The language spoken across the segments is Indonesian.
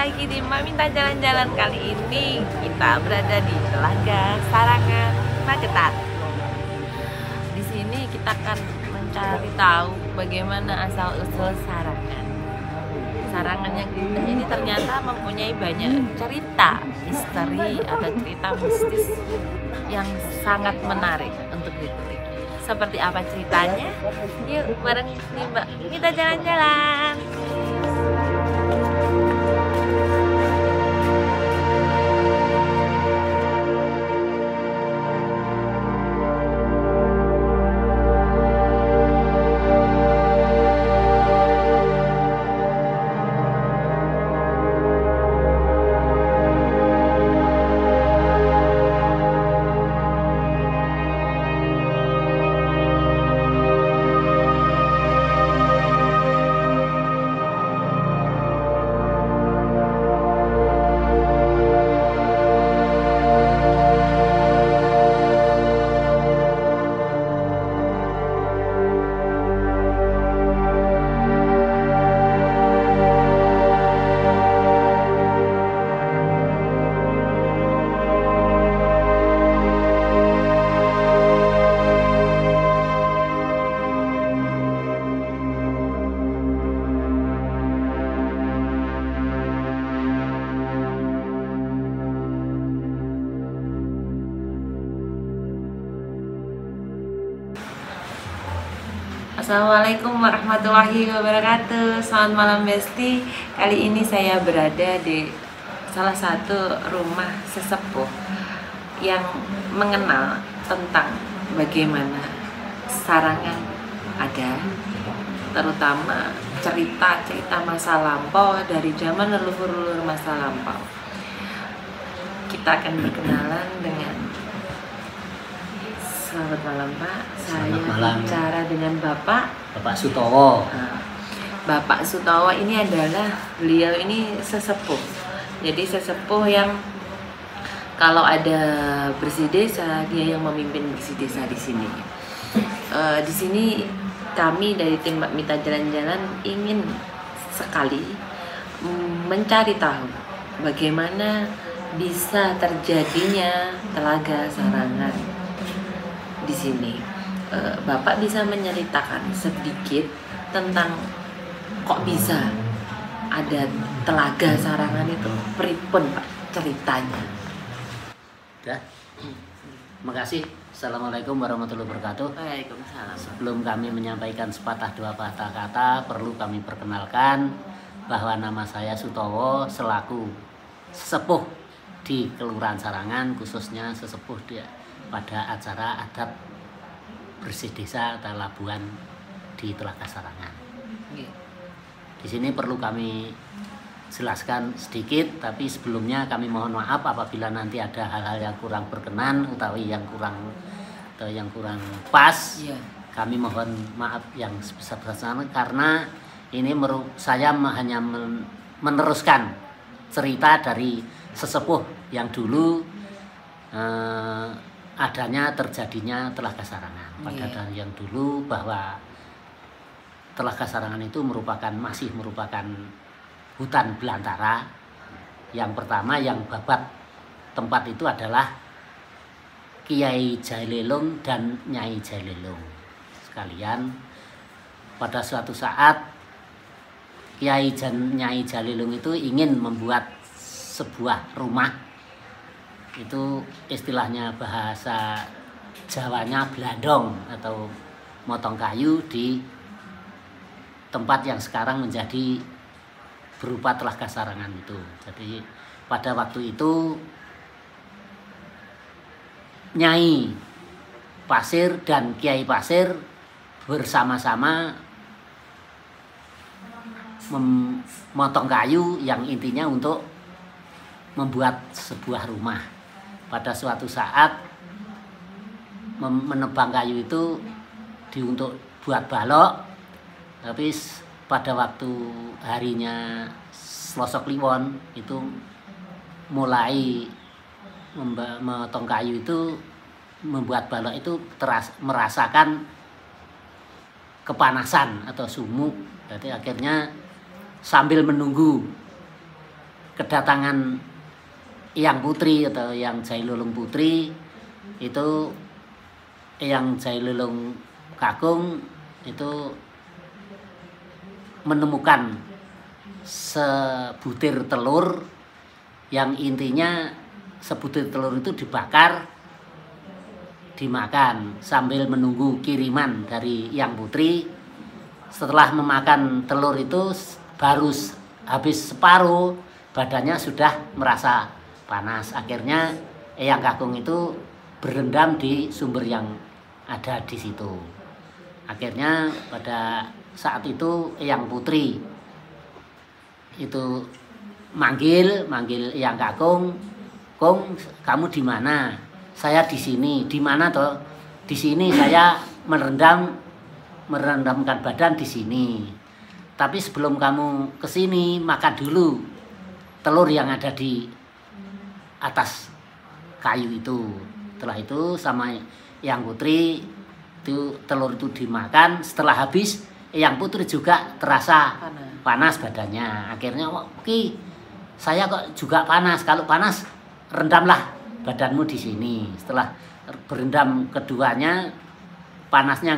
lagi di Minta Jalan-Jalan. Kali ini kita berada di Telaga Sarangan, Magetan. Di sini kita akan mencari tahu bagaimana asal-usul sarangan. Sarangan yang indah ini ternyata mempunyai banyak cerita misteri atau cerita mistis yang sangat menarik untuk diteliti. Seperti apa ceritanya? Yuk bareng nih Mbak, kita jalan-jalan. Assalamualaikum warahmatullahi wabarakatuh. Selamat malam Besti. Kali ini saya berada di salah satu rumah sesepuh yang mengenal tentang bagaimana sarangan ada, terutama cerita-cerita masa lampau dari zaman leluhur-leluhur masa lampau. Kita akan berkenalan dengan Selamat malam Pak, saya bicara dengan Bapak Sutowo. Bapak Sutowo ini adalah, beliau ini sesepuh. Jadi sesepuh yang kalau ada bersih desa, dia yang memimpin bersih desa di sini. Di sini kami dari tim Minta Jalan-Jalan ingin sekali mencari tahu bagaimana bisa terjadinya telaga sarangan di sini. Bapak bisa menceritakan sedikit tentang kok bisa ada telaga sarangan itu, pripun Pak ceritanya? Ya. Makasih. Assalamualaikum warahmatullahi wabarakatuh. Waalaikumsalam. Sebelum kami menyampaikan sepatah dua patah kata, perlu kami perkenalkan bahwa nama saya Sutowo selaku sesepuh di Kelurahan Sarangan, khususnya sesepuh pada acara adat bersih desa atau labuhan di Telaga Sarangan. Di sini perlu kami jelaskan sedikit, tapi sebelumnya kami mohon maaf apabila nanti ada hal-hal yang kurang berkenan atau yang kurang pas. Kami mohon maaf yang sebesar-besarnya karena ini saya hanya meneruskan cerita dari sesepuh yang dulu terjadinya Telaga Sarangan. Pada dari yang dulu bahwa Telaga Sarangan itu masih merupakan hutan belantara. Yang pertama yang babat tempat itu adalah Kiai Jailelung dan Nyai Jailelung sekalian. Pada suatu saat Kiai dan Nyai Jailelung itu ingin membuat sebuah rumah. Itu istilahnya bahasa Jawanya blandong atau motong kayu di tempat yang sekarang menjadi berupa Telaga Sarangan itu. Jadi pada waktu itu Nyai Pasir dan Kiai Pasir bersama-sama memotong kayu yang intinya untuk membuat sebuah rumah. Pada suatu saat menebang kayu itu untuk buat balok, tapi pada waktu harinya Selasa Kliwon itu mulai memotong kayu itu, membuat balok itu merasakan kepanasan atau sumuk. Jadi akhirnya sambil menunggu kedatangan Eyang Putri atau Eyang Jailulung Putri itu Eyang Jailulung Kakung itu menemukan sebutir telur yang intinya sebutir telur itu dibakar dimakan sambil menunggu kiriman dari Eyang Putri. Setelah memakan telur itu baru habis separuh badannya sudah merasa panas. Akhirnya Eyang Kakung itu berendam di sumber yang ada di situ. Akhirnya pada saat itu Eyang Putri itu manggil Eyang Kakung, "Kung, kamu di mana?" "Saya di sini." "Di mana toh?" "Di sini saya merendamkan badan di sini. Tapi sebelum kamu ke sini makan dulu telur yang ada di atas kayu itu." Setelah itu sama Eyang Putri itu telur itu dimakan. Setelah habis Eyang Putri juga terasa panas badannya. Akhirnya, "Ki, saya kok juga panas. Kalau panas rendamlah badanmu di sini." Setelah berendam keduanya panasnya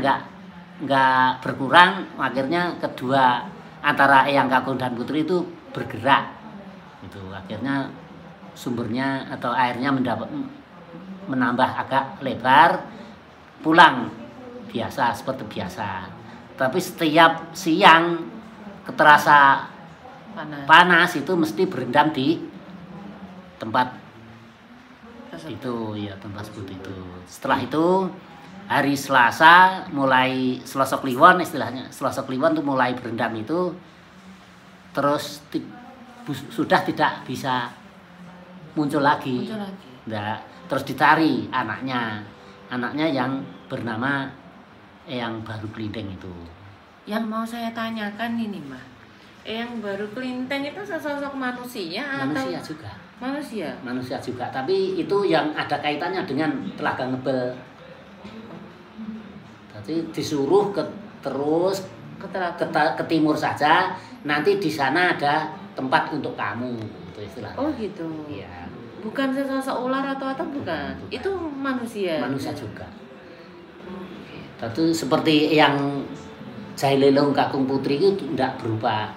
nggak berkurang. Akhirnya kedua antara Eyang Kakung dan Putri itu bergerak. Itu akhirnya sumbernya atau airnya menambah agak lebar, pulang biasa seperti biasa. Tapi setiap siang keterasa panas itu mesti berendam di tempat itu, ya tempat sebut itu. Setelah itu hari Selasa mulai Selasa Kliwon, istilahnya Selasa Kliwon itu mulai berendam itu, terus sudah tidak bisa muncul lagi. Nah, terus dicari anaknya yang bernama Eyang Baru Klinteng itu. Yang mau saya tanyakan ini mah, Eyang Baru Klinteng itu sosok manusia atau juga? Manusia juga, tapi itu yang ada kaitannya dengan Telaga Ngebel. Jadi disuruh terus ke timur saja, nanti di sana ada tempat untuk kamu, itu istilahnya. Oh gitu. Iya. Bukan sesosok ular atau bukan? Itu manusia. Manusia juga. Itu seperti yang Jailulung Kakung Putri itu tidak berupa,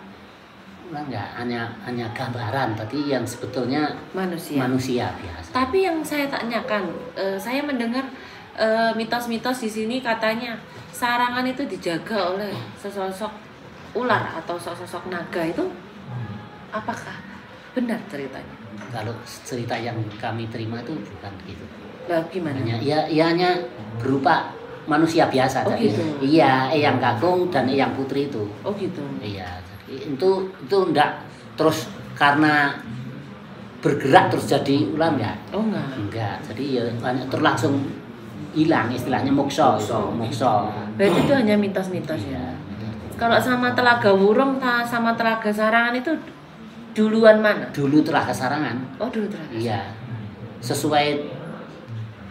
enggak, hanya gambaran, tadi yang sebetulnya manusia biasa. Tapi yang saya tanyakan, saya mendengar mitos-mitos di sini katanya Sarangan itu dijaga oleh sesosok ular atau sesosok naga. Itu apakah benar ceritanya? Kalau cerita yang kami terima itu bukan gitu. Lah gimana? Hanya berupa manusia biasa. Oh, jadi gitu. Iya, Eyang Kakung dan Eyang Putri itu. Oh gitu. Iya, jadi itu enggak terus karena bergerak terus jadi ular enggak? Oh enggak. Enggak. Jadi ya terus langsung hilang, istilahnya mokso. Berarti itu hanya mitos-mitos ya. Kalau sama Telaga Wurung sama Telaga Sarangan itu duluan mana? Dulu Telaga Sarangan. Oh, dulu Telaga. Iya. Sesuai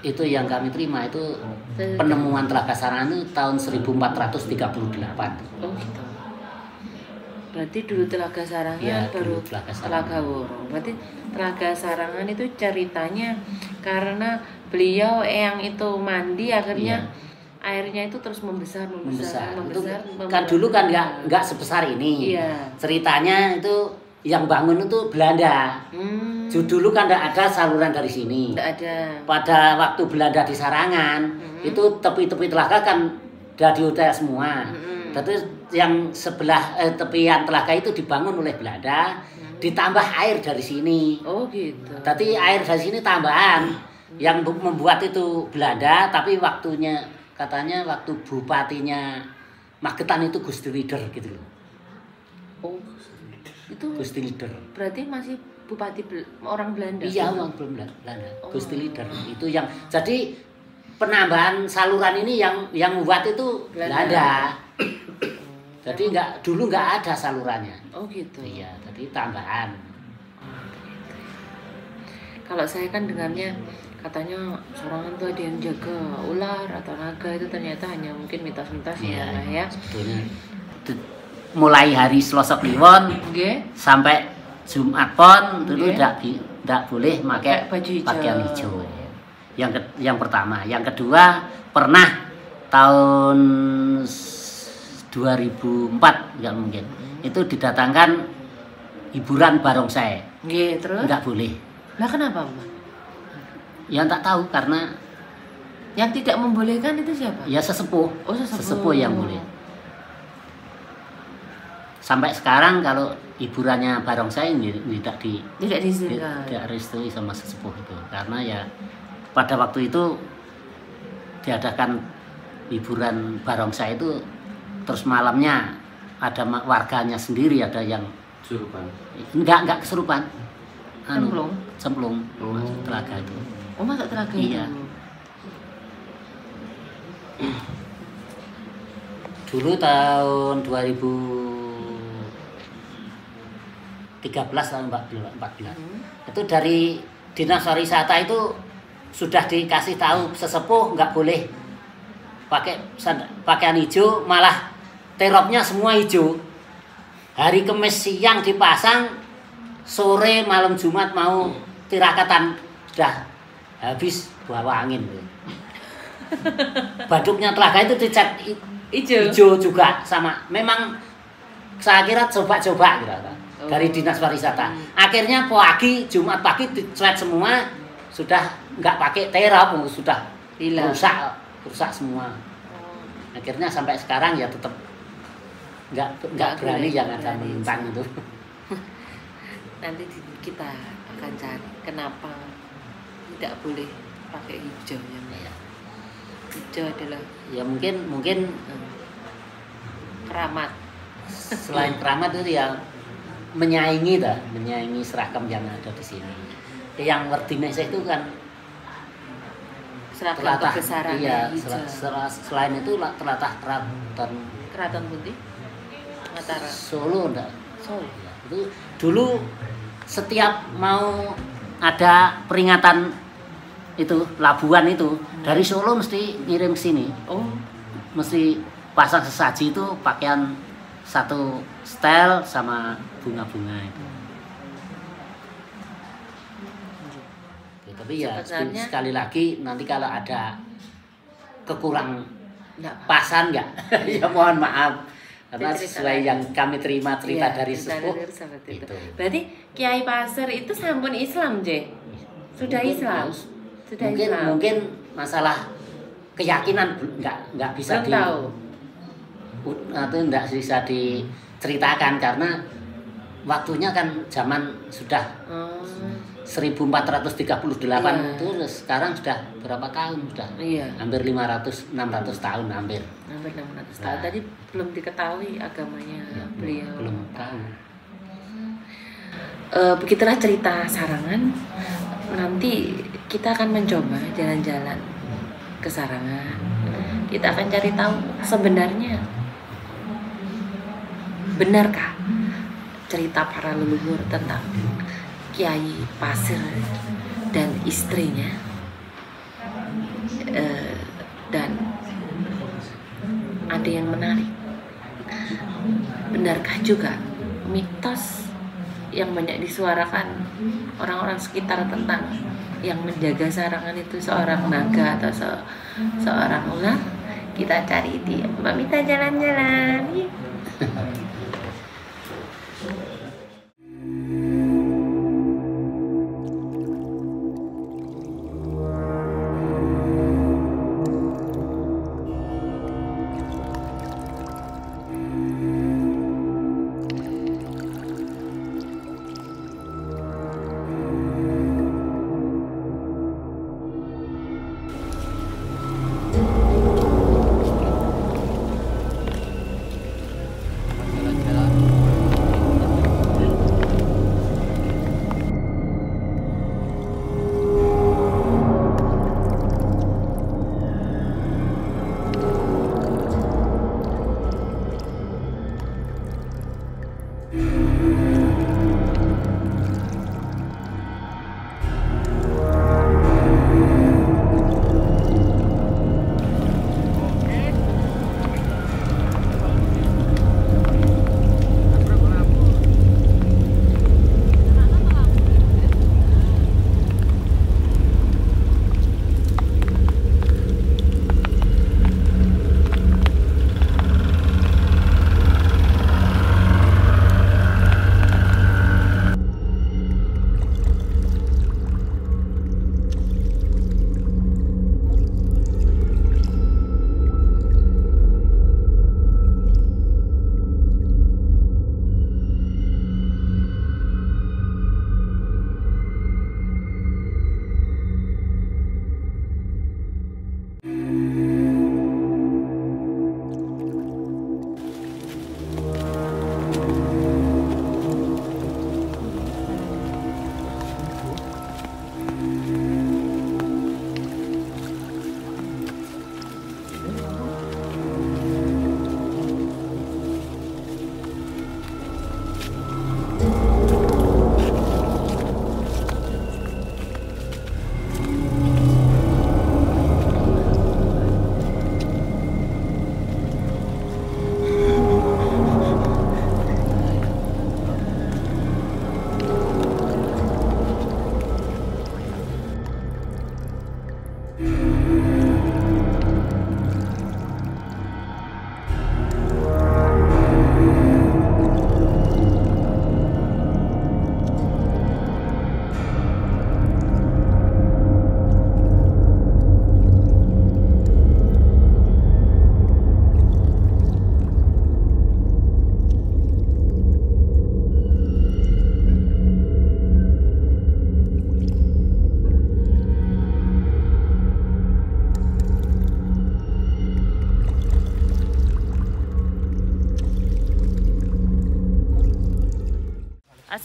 itu yang kami terima itu penemuan Telaga Sarangan itu tahun 1438. Oh gitu. Berarti dulu Telaga Sarangan ya, baru Telaga Wurung. Berarti Telaga Sarangan itu ceritanya karena beliau yang itu mandi akhirnya airnya itu terus membesar. Kan dulu kan nggak sebesar ini. Iya. Ceritanya itu yang bangun itu Belanda. Dulu kan nggak ada saluran dari sini. Nggak ada. Pada waktu Belanda di Sarangan itu tepi-tepi telaga kan udah diudah semua. Tapi yang sebelah tepian telaga itu dibangun oleh Belanda, ditambah air dari sini. Oh gitu. Tapi air dari sini tambahan yang membuat itu Belanda, tapi waktunya katanya waktu bupatinya Magetan itu Gusti Lider gitu loh. Oh, itu Gusti Lider. Berarti masih bupati orang Belanda. Iya, orang Belanda. Gusti Lider itu yang jadi penambahan saluran ini yang membuat itu Belanda. Jadi dulu nggak ada salurannya. Oh gitu. Iya, jadi tambahan. Kalau saya kan dengarnya katanya Sarangan tuh ada yang jaga ular atau naga, itu ternyata hanya mungkin mitos-mitos ya. Sebetulnya mulai hari Selasa Kliwon sampai Jumat Pon dulu Iya. tidak boleh pakai Baju hijau. pakaian hijau. Yang pertama, yang kedua pernah tahun 2004 nggak mungkin. Itu didatangkan hiburan barongsai. Nggih, terus? Nggak boleh. Lah kenapa, Mbak? Ya tak tahu karena Yang tidak membolehkan itu siapa? ya sesepuh. Oh, sesepuh. Sesepuh yang boleh. Sampai sekarang kalau hiburannya barongsai tidak Tidak diizinkan. tidak restui sama sesepuh itu karena ya pada waktu itu diadakan hiburan barongsai itu terus malamnya ada warganya sendiri ada yang Surupan. enggak kesurupan Cemplung? cemplung masuk telaga itu Oh, masuk telaga Iya. itu. dulu tahun 2013 tahun 14 itu dari dinas pariwisata itu sudah dikasih tahu sesepuh nggak boleh pakai pakaian hijau, malah teropnya semua hijau. Hari Kamis siang dipasang, sore malam Jumat mau tirakatan sudah habis bawa angin. Baduknya telaga itu dicat Ijo. hijau juga sama. Memang saya kira coba-coba gitu dari dinas pariwisata. Akhirnya pagi Jumat pagi dicat semua sudah nggak pakai terop, sudah Hilang. rusak semua. Akhirnya sampai sekarang ya tetap nggak berani yang ada melintang itu. Nanti kita akan cari kenapa tidak boleh pakai hijaunya. Ya, Hijau adalah ya mungkin keramat. selain keramat itu ya menyaingi seragam yang ada di sini. Yang Werdinesa itu kan Seragam telatah, kebesaran iya, hijau. selain itu telatah keraton Keraton Putih. Mataram. Solo enggak. Solo. Ya, itu dulu setiap mau ada peringatan itu Labuan itu dari Solo mesti ngirim ke sini. Oh, Mesti pasang sesaji itu pakaian satu setel sama bunga-bunga itu. Ya, tapi ya Sebenarnya- sekali lagi nanti kalau ada kekurang enggak. pasan ya ya mohon maaf karena Cerita sesuai lain. yang kami terima cerita Iya, dari cerita sesepuh dari seperti itu. itu. Berarti Kiai Pasir itu sampun Islam, J. Sudah Mungkin Islam. harus- Sudah mungkin Islam. mungkin masalah keyakinan nggak bisa Belum tahu. itu nggak bisa diceritakan karena waktunya kan zaman sudah Oh, 1438 Iya. itu sekarang sudah berapa tahun sudah iya. hampir 500-600 tahun hampir. Hampir 600 tahun. Nah. Tadi belum diketahui agamanya Ya, beliau. belum tahu. Begitulah cerita Sarangan. Nanti kita akan mencoba jalan-jalan ke Sarangan. Kita akan cari tahu sebenarnya benarkah cerita para leluhur tentang Kiai Pasir dan istrinya. Dan ada yang menarik. Benarkah juga mitos yang banyak disuarakan orang-orang sekitar tentang yang menjaga Sarangan itu seorang naga atau seorang ular? Kita cari di Mbak Mita jalan-jalan. Yuk.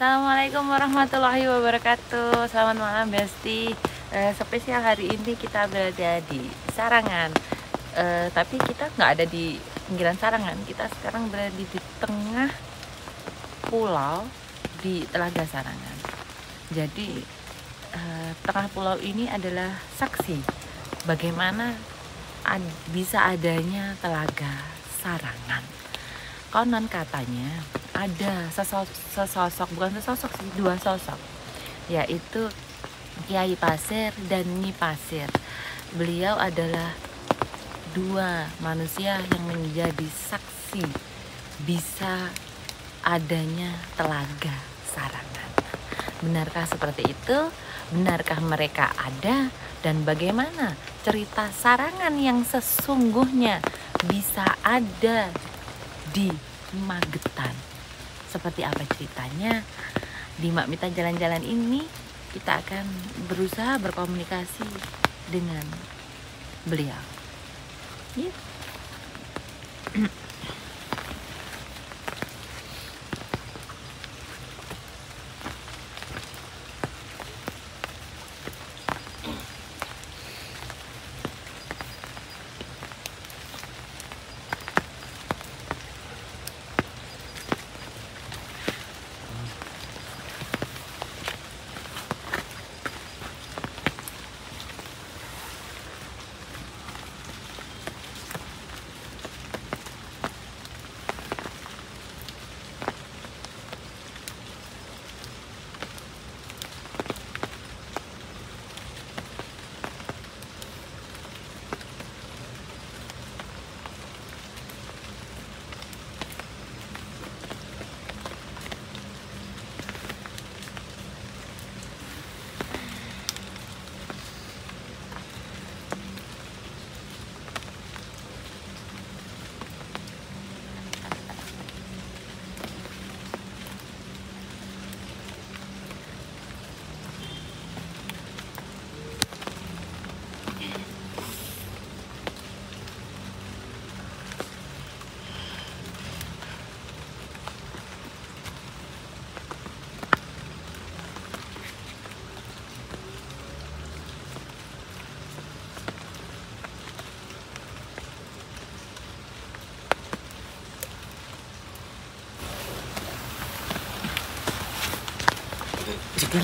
Assalamualaikum warahmatullahi wabarakatuh. Selamat malam Besti. Spesial hari ini kita berada di Sarangan. Tapi kita nggak ada di pinggiran Sarangan. Kita sekarang berada di tengah pulau di Telaga Sarangan. Jadi tengah pulau ini adalah saksi bagaimana bisa adanya Telaga Sarangan. Konon katanya ada sesosok, bukan sesosok sih, dua sosok, yaitu Kiai Pasir dan Nyi Pasir. Beliau adalah dua manusia yang menjadi saksi bisa adanya Telaga Sarangan. Benarkah seperti itu? Benarkah mereka ada? Dan bagaimana cerita Sarangan yang sesungguhnya bisa ada di Magetan? Seperti apa ceritanya? Di Mak Mita Jalan-Jalan ini kita akan berusaha berkomunikasi dengan beliau. Yuk.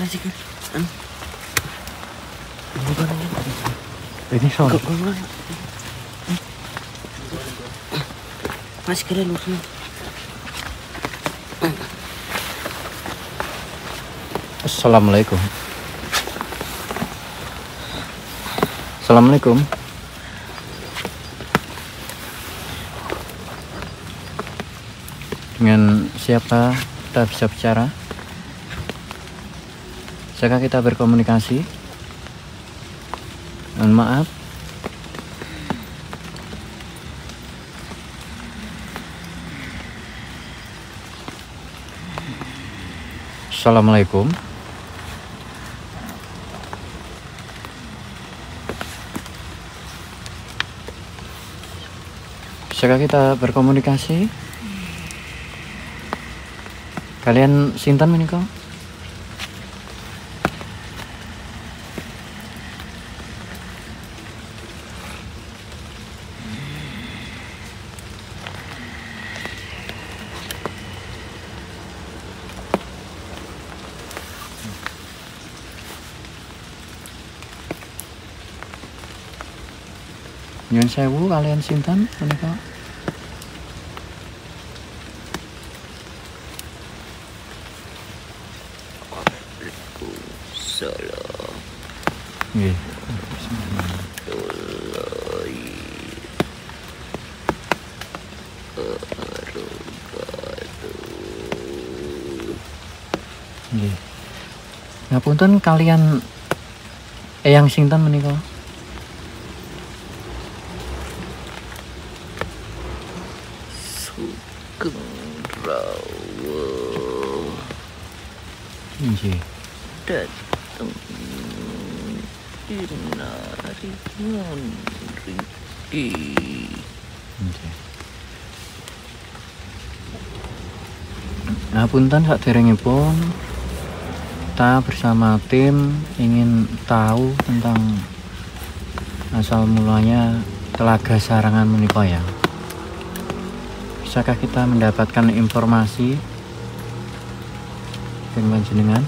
Sikit. Ini soal. Masih kira lurus. Assalamualaikum. Assalamualaikum. Dengan siapa kita bisa bicara? Bisakah kita berkomunikasi? Mohon maaf. Assalamualaikum. Bisakah kita berkomunikasi? Kalian sinten menika? Nyuwun sewu, kalian sinten menika? Salam. Nggih. Nggih. Ngapunten kalian eyang sinten menika? Sugeng Rawa Nggih. datang dinari ngriki. Nggih. Ngapunten saderengipun kita bersama tim ingin tahu tentang asal mulanya Telaga Sarangan menika ya. Bisakah kita mendapatkan informasi dengan jenengan?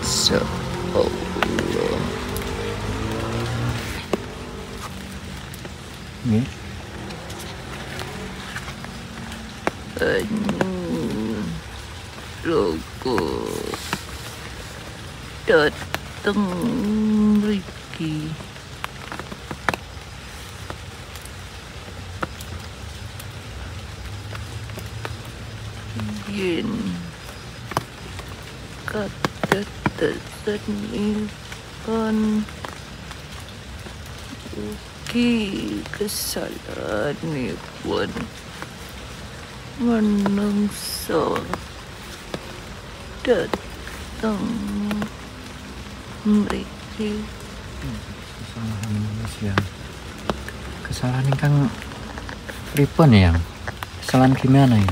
Insya Allah. Nggih. Logo dateng mriki. Yen kadadasanipun ugi kesalahanipun menungso datang mriki. Kesalahan manusia. Kesalahan ingkang pripun ya? Kesalahan gimana ya?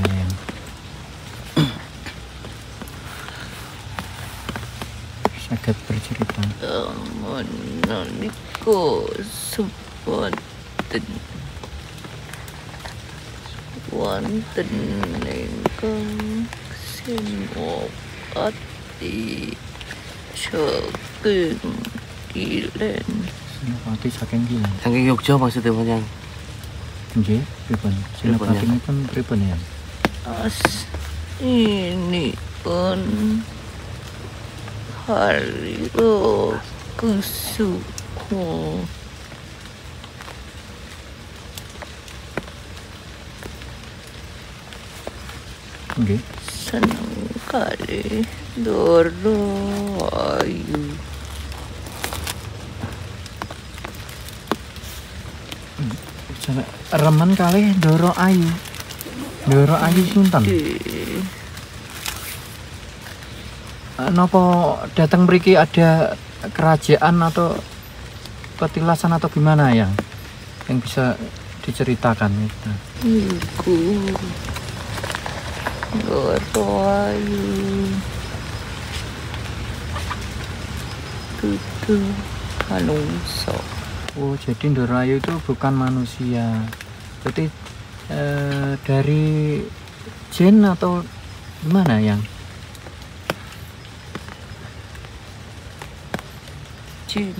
Saged bercerita. Nalika sepadan wonten ingkang senopati saking Kilen. Senopati saking Kilen. Saking Yogya maksudnya Pun yang. Nggih, pripun? Senopati pun pripun ya? Ini pun Haryo Kusumo. Nggih. Senang kali Doro Ayu. Remen kali Doro Ayu. Doro Ayu Sultan. Napa datang mriki ada kerajaan atau petilasan atau gimana yang bisa diceritakan itu? Iku Doro Ayu Tutu manungsa. Oh, jadi Doro Ayu itu bukan manusia. Berarti dari jin atau gimana yang? Jin.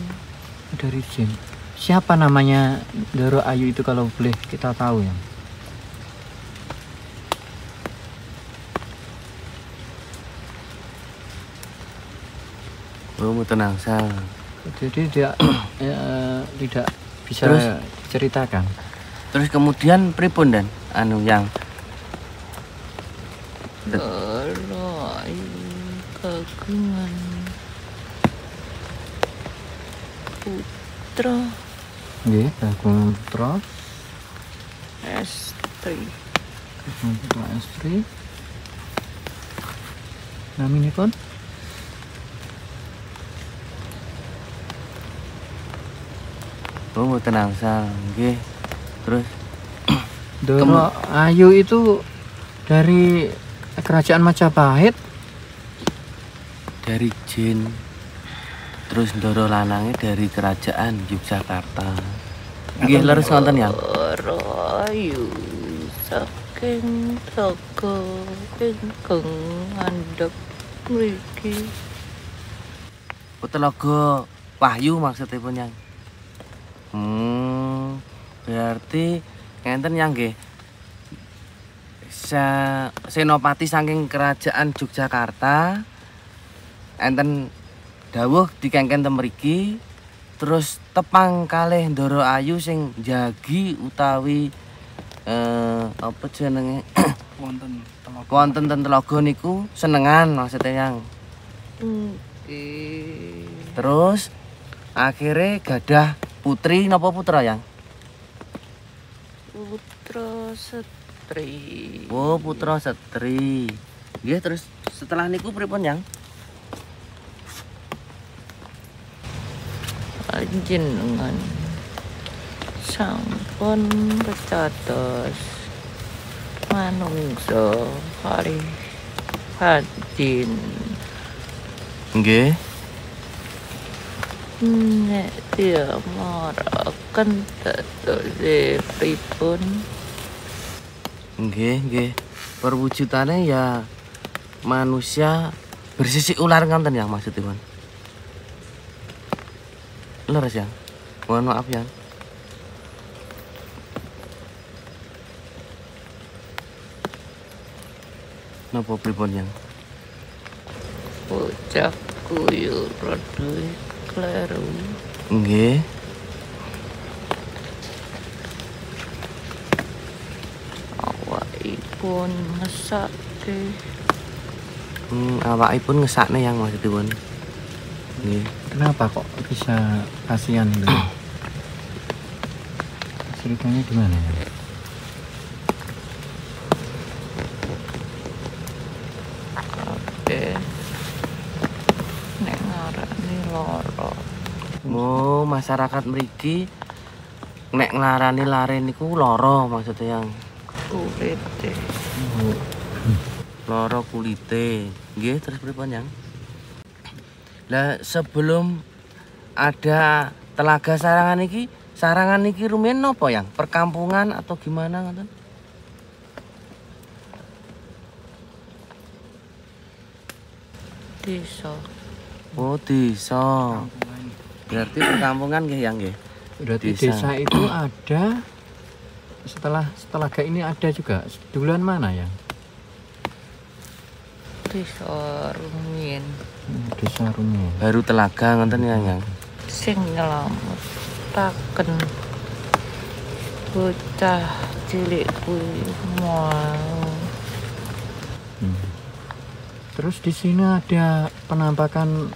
Dari jin. Siapa namanya Doro Ayu itu kalau boleh kita tahu ya? Oh, tenang Sal. Jadi dia tidak bisa Terus? diceritakan. Terus kemudian pripun dan anu yang Doro Ayu kagungan putra Nggih, Kakung Putra, estri. Kakung Putra Estri. Naminipun? oh tenang Sal. Nggih. Terus Doro Ayu itu dari kerajaan Majapahit. dari jin. Terus Doro lanangnya dari kerajaan Yogyakarta. Nggih leres wonten yang. Doro Ayu saking tlaga ingkang andhap mriki. Telaga Wahyu maksudnya Pun yang. Berarti ngenten yang nggih. Senopati saking kerajaan Yogyakarta enten dawuh dikengken ten mriki terus tepang kalih Doro Ayu sing jagi utawi apa jenenge wonten ten telaga niku senengan maksudnya yang. Terus akhirnya gadah putri napa putra yang? Putra Setri. Oh, putra Setri. Nggih, terus setelah niku pripun yang? Panjenengan sampun ketatos manungsa kali hadin Nggih. Nek diamaraken dados pripun? Nggih. Perwujudannya ya manusia bersisik ular ngonten yang maksudipun. Leres yang. Mohon maaf yang. Napa pripun yang? Bocah kuyur rada kleru. Nggih. Awakipun ngesake. Awakipun ngesakne yang maksudipun. Nggih. Kenapa kok bisa kasihan gitu? Ceritanya gimana ya? Nek ngarani lara. Oh, masyarakat mriki nek nglarani lare niku lara maksudnya yang Kulite. lara kulite. Nggih, terus pripun yang? Lah sebelum ada telaga sarangan iki rumiyin napa yang? Perkampungan atau gimana ngoten? Desa. Oh, desa. Berarti perkampungan nggih yang nggih. Berarti Desa. desa itu ada setelah telaga ini ada juga. Duluan mana ya? Desa rumiyin. Desa Rumah. Baru telaga ngoten yang. Sing nyelametaken bocah cilik kuwi mau. Terus di sini ada penampakan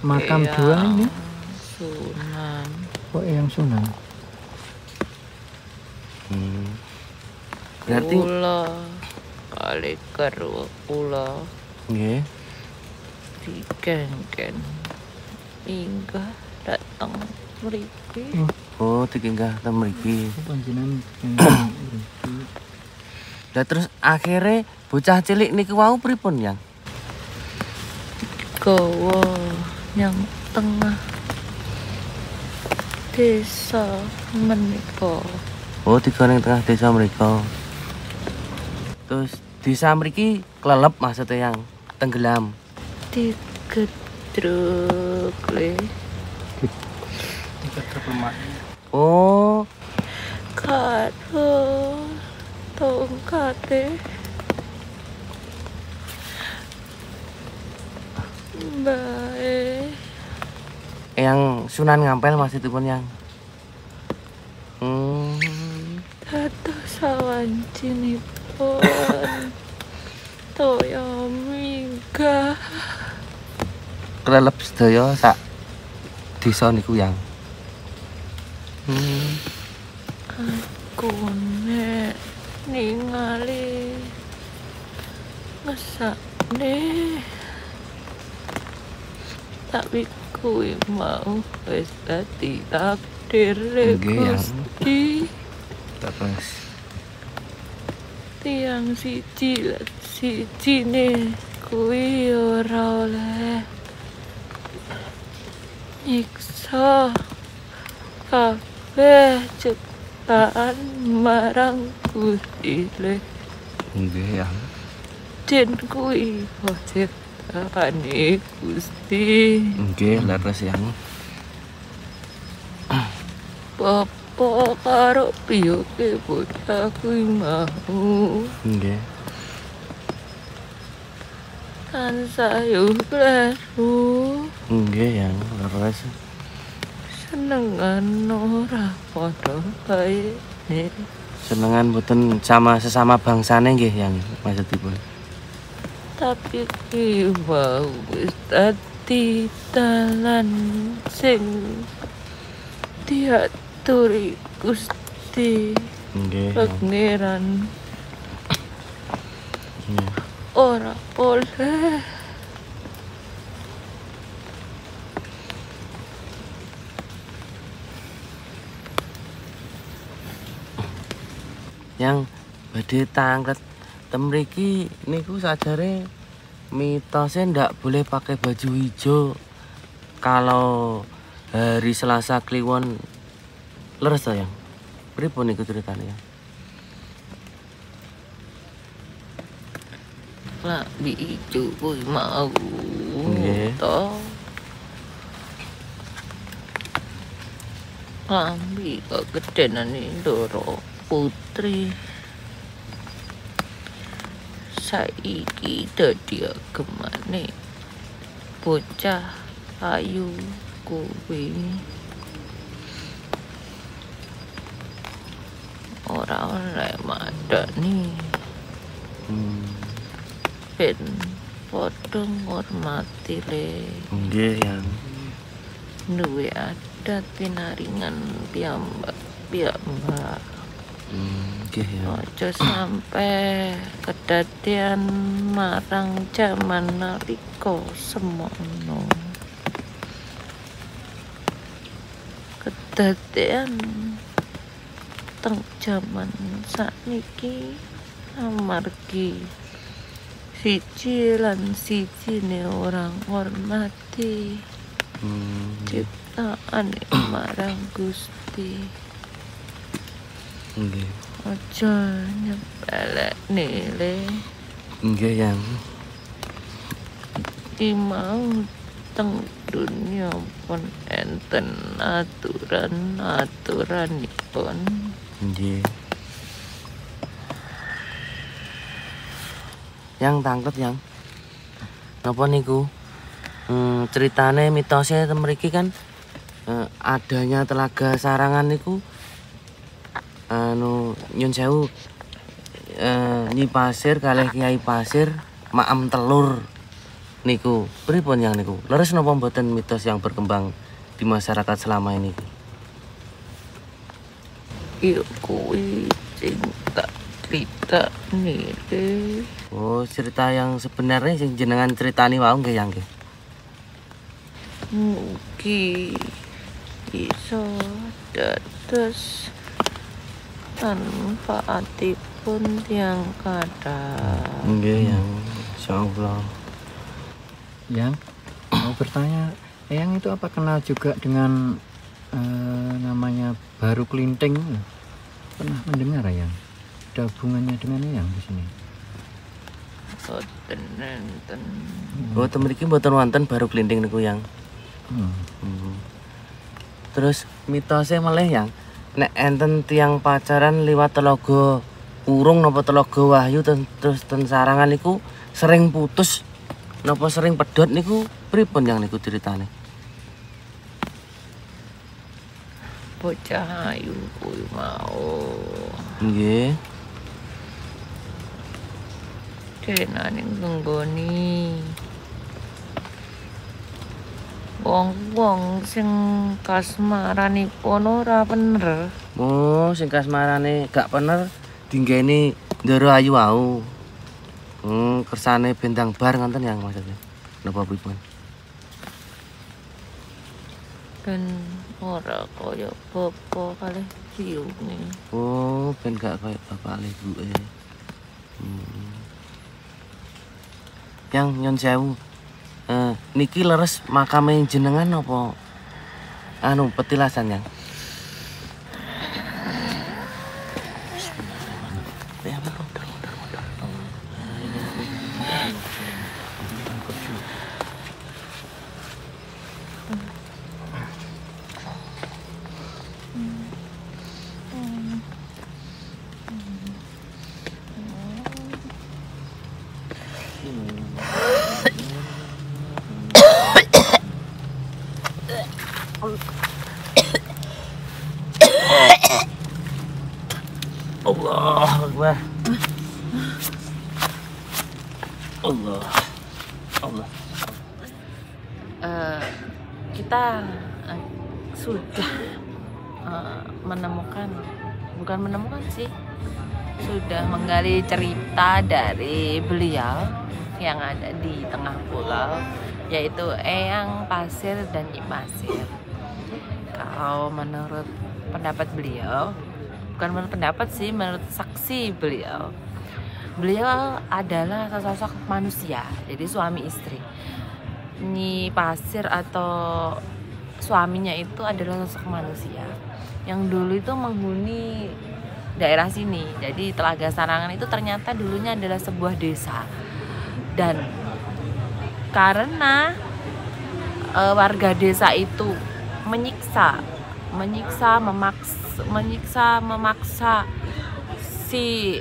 makam dua ini. Sunan. Kok yang Sunan? Berarti Kula kali garwa kula nggih. dikengken inggah dateng mriki. Oh, dikinggah teng mriki. Panjenengan Lah terus akhirnya bocah cilik niku wau pripun yang? Gawa yang tengah desa menika. Oh, digareng tengah desa mriko. Terus desa mriki klelep maksudnya yang tenggelam. Digedruk le Oh, karo tongkate bae yang Sunan Ngampel maksudipun yang. dados sawancinipun toya minggah Klelep sedaya sak desa niku yang. aku nek ningali ngesakne tapi kuwi mau wis dadi takdir Nggih, yang. Gusti. Terus Tiang siji lan sijine kuwi ora oleh nyiksa kabeh ciptaan marang Gusti le nggih yang. den kuwi ciptaane Gusti. Nggih, leres yang. Bapak karo piyoke bocah kuwi mau Nggih. tansah yo kleru Nggih yang leres. senengan ora padha bae. Senengan mboten sama sesama bangsane nggih yang maksudipun. Tapi ki mau wis dadi dalan sing diaturi Gusti Nggih. Yang. Pangeran Iya. ora oleh Yang badhe tanglet tem mriki niku sajare mitosnya ndak boleh pakai baju hijau kalau hari Selasa Kliwon leres to, Yang? Pripun iku ceritane, Yang? Lambi ijo kuwi mau. Nggih. To. Lambi kegedenane Ndoro Putri. Saiki dadi agemane bocah ayu kuwi. Ora oleh madani. Ben padha ngormati le Nggih, Yang. duwe adat pinaringan piyambak. Nggih, Yang. Aja sampe kedadian marang jaman nalika semono. Kedadian teng jaman sakniki amargi siji lan sijine orang hormati ciptaan marang Gusti. Nggih. Aja nyepelekne le Nggih, Yang. imau teng dunia pun enten aturan-aturanipun. Nggih. Yang tangkep, Yang. Napa niku? Ceritane mitosnya mriki kan adanya telaga Sarangan niku nyun sewu Nyi Pasir kalih Kiai Pasir maam telur niku. Pripun Yang niku? Leres napa mboten mitos yang berkembang di masyarakat selama ini? Iya kuwi sing tak cerita nih. Oh, cerita yang sebenarnya sing jenengan ceritani wau nggih, Yang nggih. Mugi iso dados manfaatipun tiyang kathah. Nggih, Yang. Insyaallah. Yang mau bertanya, Eyang itu apa kenal juga dengan namanya Baru Kelinting? Pernah mendengar Eyang? Ada hubungannya dengan Eyang di sini? Boten enten. Oh, mriki mboten wonten Baru Kelinting niku, Yang. Terus mitosnya malah, Yang, nek enten tiang pacaran liwat Telaga Urung napa Telaga Wahyu terus ten Sarangan niku sering putus napa sering pedhot niku pripun Yang niku ceritane? Bocah ayu kuwi mau Nggih. kenane nggoni wong-wong sing kasmaranipun ora bener. Oh, sing kasmarane gak bener dinggeni Ndoro Ayu wau. Kersane bentang bar ngoten Yang maksudnya. Napa pripun? Ben ora kaya bapa kalih biyunge. Oh, ben gak kaya bapak ibuke. Yang nyun sewu. Niki leres makame jenengan apa petilasan, Yang? Allah Akbar. Allah. Kita sudah bukan menemukan sih, sudah menggali cerita dari beliau yang ada di tengah pulau, yaitu Eyang Pasir dan Nyi Pasir. Kalau menurut pendapat beliau, bukan menurut pendapat sih, menurut saksi beliau, Beliau adalah sesosok manusia, jadi suami istri. Nyi Pasir atau suaminya itu adalah sosok manusia yang dulu itu menghuni daerah sini. Jadi Telaga Sarangan itu ternyata dulunya adalah sebuah desa, dan karena warga desa itu menyiksa, memaksa si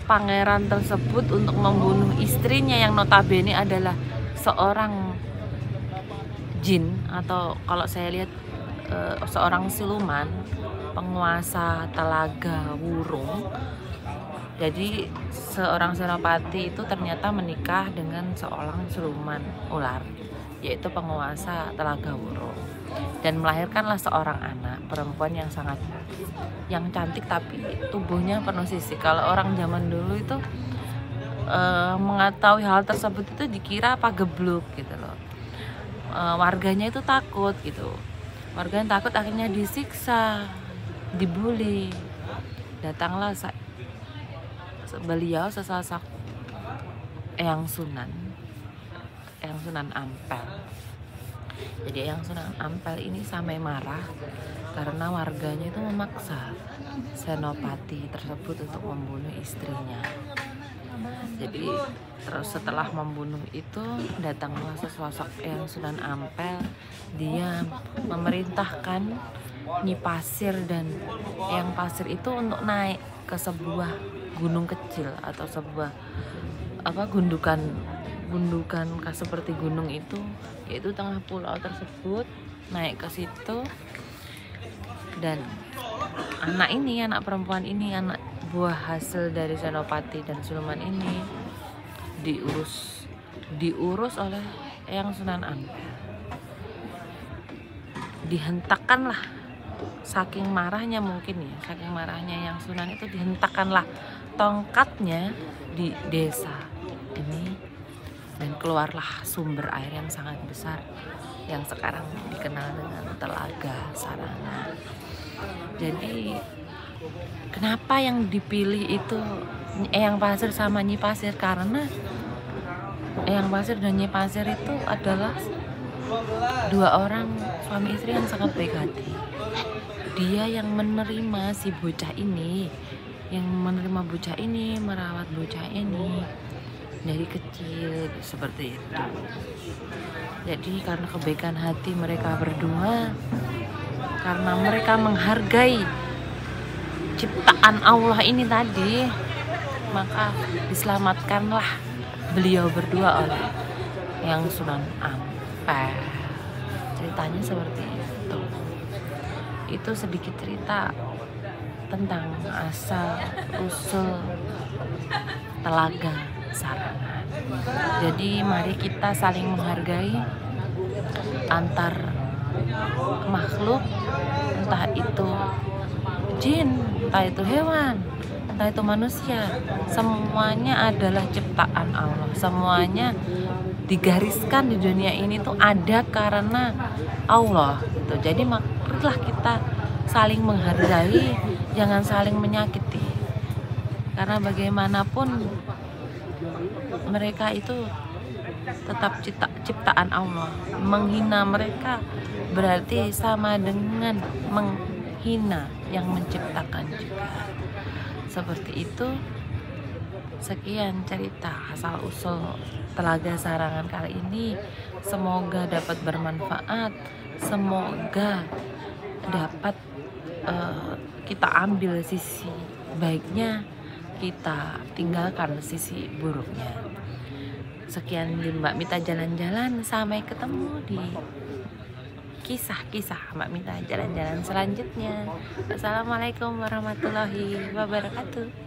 pangeran tersebut untuk membunuh istrinya yang notabene adalah seorang jin, atau kalau saya lihat seorang siluman, penguasa Telaga Wurung. Jadi seorang senopati itu ternyata menikah dengan seorang siluman ular, yaitu penguasa Telaga Wurung, dan melahirkanlah seorang anak perempuan yang cantik tapi tubuhnya penuh sisik. Kalau orang zaman dulu itu mengetahui hal tersebut itu dikira pagebluk gitu loh. Warganya itu takut gitu. Warganya takut, akhirnya disiksa, dibully. Datanglah beliau sesosok Eyang Sunan Ampel. Jadi Eyang Sunan Ampel ini sampai marah karena warganya itu memaksa senopati tersebut untuk membunuh istrinya. Jadi terus setelah membunuh itu datanglah sesosok Eyang Sunan Ampel. Dia memerintahkan Nyi Pasir dan Eyang Pasir itu untuk naik ke sebuah gunung kecil atau sebuah gundukan seperti gunung itu, yaitu tengah pulau tersebut. Naik ke situ, dan anak perempuan ini, anak buah hasil dari senopati dan siluman ini diurus oleh Eyang Sunan Ampel. Dihentakkanlah, saking marahnya Eyang Sunan itu, dihentakkanlah tongkatnya di desa ini, dan keluarlah sumber air yang sangat besar yang sekarang dikenal dengan Telaga Sarangan. Jadi kenapa yang dipilih itu Eyang Pasir sama Nyi Pasir? Karena Eyang Pasir dan Nyi Pasir itu adalah dua orang suami istri yang sangat baik hati. Dia yang menerima si bocah ini, merawat bocah ini dari kecil seperti itu. Jadi karena kebaikan hati mereka berdua, karena mereka menghargai ciptaan Allah ini tadi, maka diselamatkanlah beliau berdua oleh Eyang Sunan Ampel. Ceritanya seperti itu. Itu sedikit cerita tentang asal usul Telaga Sarangan. Jadi mari kita saling menghargai antar makhluk, entah itu jin, entah itu hewan, entah itu manusia. Semuanya adalah ciptaan Allah. Semuanya digariskan di dunia ini tuh ada karena Allah gitu. Jadi marilah kita saling menghargai, jangan saling menyakiti. Karena bagaimanapun mereka itu tetap ciptaan Allah. Menghina mereka berarti sama dengan menghina yang menciptakan juga. Seperti itu. Sekian cerita asal usul Telaga Sarangan kali ini. Semoga dapat bermanfaat. Semoga dapat kita ambil sisi baiknya, kita tinggalkan sisi buruknya. Sekian Mbak Mita jalan-jalan. Sampai ketemu di kisah-kisah Mbak Mita jalan-jalan selanjutnya. Assalamualaikum warahmatullahi wabarakatuh.